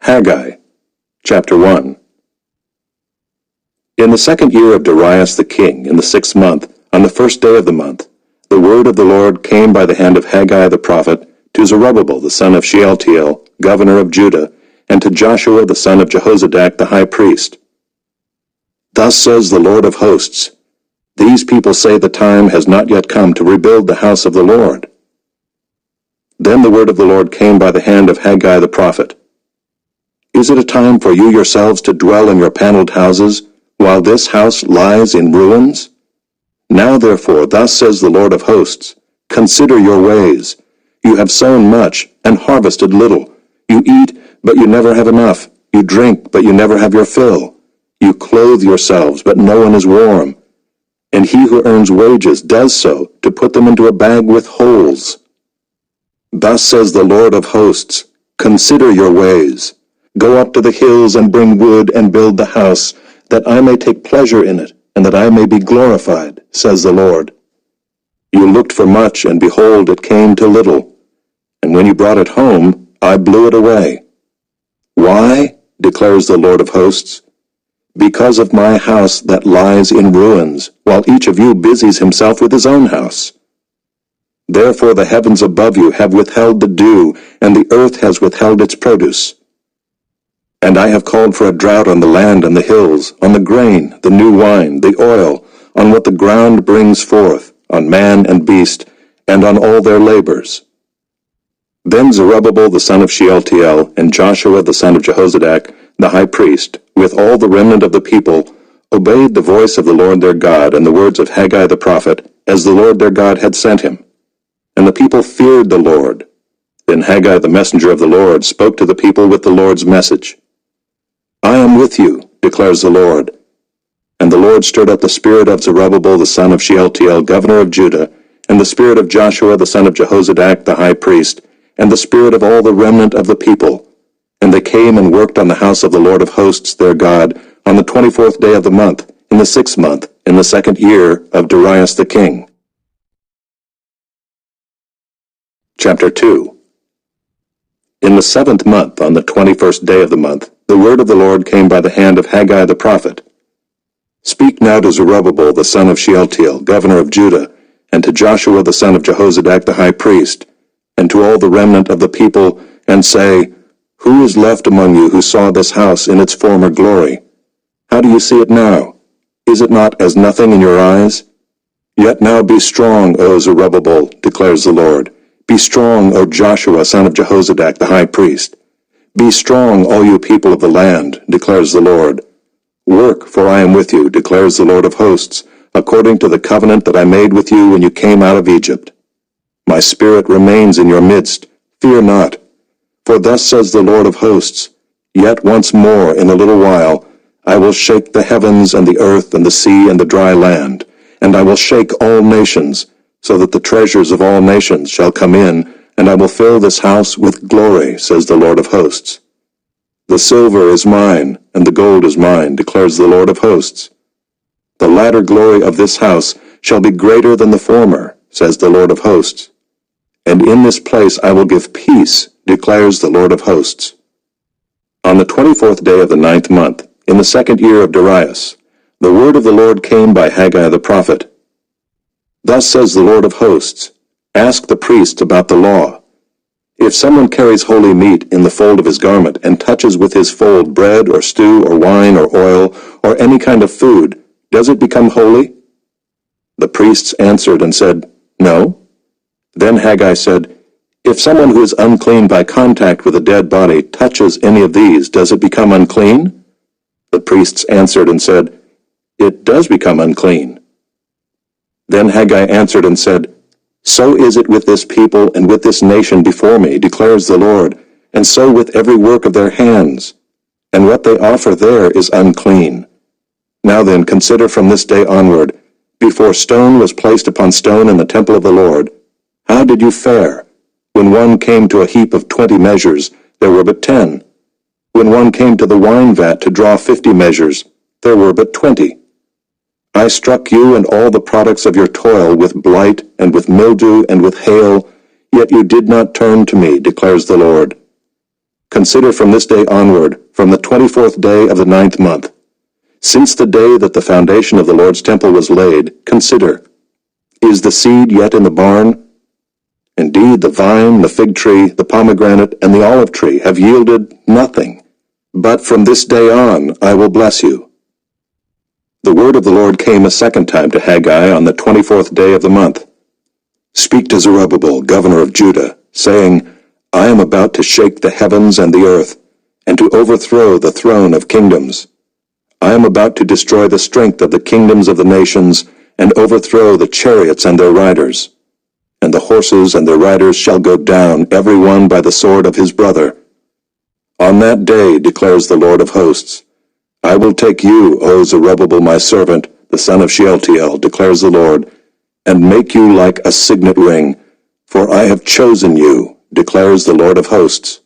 Haggai, chapter 1. In the 2nd year of Darius the king, in the 6th month, on the 1st day of the month, the word of the Lord came by the hand of Haggai the prophet to Zerubbabel the son of Shealtiel, governor of Judah, and to Joshua the son of Jehozadak the high priest. Thus says the Lord of hosts, These people say the time has not yet come to rebuild the house of the Lord. Then the word of the Lord came by the hand of Haggai the prophet. Is it a time for you yourselves to dwell in your paneled houses, while this house lies in ruins? Now therefore, thus says the Lord of hosts, Consider your ways. You have sown much, and harvested little. You eat, but you never have enough. You drink, but you never have your fill. You clothe yourselves, but no one is warm. And he who earns wages does so, to put them into a bag with holes. Thus says the Lord of hosts, Consider your ways. Go up to the hills and bring wood and build the house, that I may take pleasure in it, and that I may be glorified, says the Lord. You looked for much, and behold, it came to little. And when you brought it home, I blew it away. Why? Declares the Lord of hosts. Because of my house that lies in ruins, while each of you busies himself with his own house. Therefore the heavens above you have withheld the dew, and the earth has withheld its produce. And I have called for a drought on the land and the hills, on the grain, the new wine, the oil, on what the ground brings forth, on man and beast, and on all their labors. Then Zerubbabel the son of Shealtiel, and Joshua the son of Jehozadak, the high priest, with all the remnant of the people, obeyed the voice of the Lord their God and the words of Haggai the prophet, as the Lord their God had sent him. And the people feared the Lord. Then Haggai the messenger of the Lord spoke to the people with the Lord's message. I am with you, declares the Lord. And the Lord stirred up the spirit of Zerubbabel the son of Shealtiel, governor of Judah, and the spirit of Joshua the son of Jehozadak the high priest, and the spirit of all the remnant of the people. And they came and worked on the house of the Lord of hosts their God, on the 24th day of the month, in the 6th month, in the 2nd year of Darius the king. Chapter 2. In the 7th month, on the 21st day of the month, the word of the Lord came by the hand of Haggai the prophet. Speak now to Zerubbabel the son of Shealtiel, governor of Judah, and to Joshua the son of Jehozadak the high priest, and to all the remnant of the people, and say, Who is left among you who saw this house in its former glory? How do you see it now? Is it not as nothing in your eyes? Yet now be strong, O Zerubbabel, declares the Lord. Be strong, O Joshua son of Jehozadak the high priest. Be strong, all you people of the land, declares the Lord. Work, for I am with you, declares the Lord of hosts, according to the covenant that I made with you when you came out of Egypt. My spirit remains in your midst. Fear not. For thus says the Lord of hosts, Yet once more in a little while I will shake the heavens and the earth and the sea and the dry land, and I will shake all nations, so that the treasures of all nations shall come in, and I will fill this house with glory, says the Lord of hosts. The silver is mine, and the gold is mine, declares the Lord of hosts. The latter glory of this house shall be greater than the former, says the Lord of hosts. And in this place I will give peace, declares the Lord of hosts. On the 24th day of the 9th month, in the 2nd year of Darius, the word of the Lord came by Haggai the prophet. Thus says the Lord of hosts, Ask the priests about the law. If someone carries holy meat in the fold of his garment and touches with his fold bread or stew or wine or oil or any kind of food, does it become holy? The priests answered and said, No. Then Haggai said, If someone who is unclean by contact with a dead body touches any of these, does it become unclean? The priests answered and said, It does become unclean. Then Haggai answered and said, So is it with this people and with this nation before me, declares the Lord, and so with every work of their hands. And what they offer there is unclean. Now then, consider from this day onward, before stone was placed upon stone in the temple of the Lord, how did you fare? When one came to a heap of 20 measures, there were but 10. When one came to the wine vat to draw 50 measures, there were but 20. I struck you and all the products of your toil with blight and with mildew and with hail, yet you did not turn to me, declares the Lord. Consider from this day onward, from the 24th day of the 9th month. Since the day that the foundation of the Lord's temple was laid, consider, is the seed yet in the barn? Indeed, the vine, the fig tree, the pomegranate, and the olive tree have yielded nothing. But from this day on I will bless you. The word of the Lord came a second time to Haggai on the 24th day of the month. Speak to Zerubbabel, governor of Judah, saying, I am about to shake the heavens and the earth, and to overthrow the throne of kingdoms. I am about to destroy the strength of the kingdoms of the nations, and overthrow the chariots and their riders. And the horses and their riders shall go down, every one by the sword of his brother. On that day, declares the Lord of hosts, I will take you, O Zerubbabel my servant, the son of Shealtiel, declares the Lord, and make you like a signet ring, for I have chosen you, declares the Lord of hosts.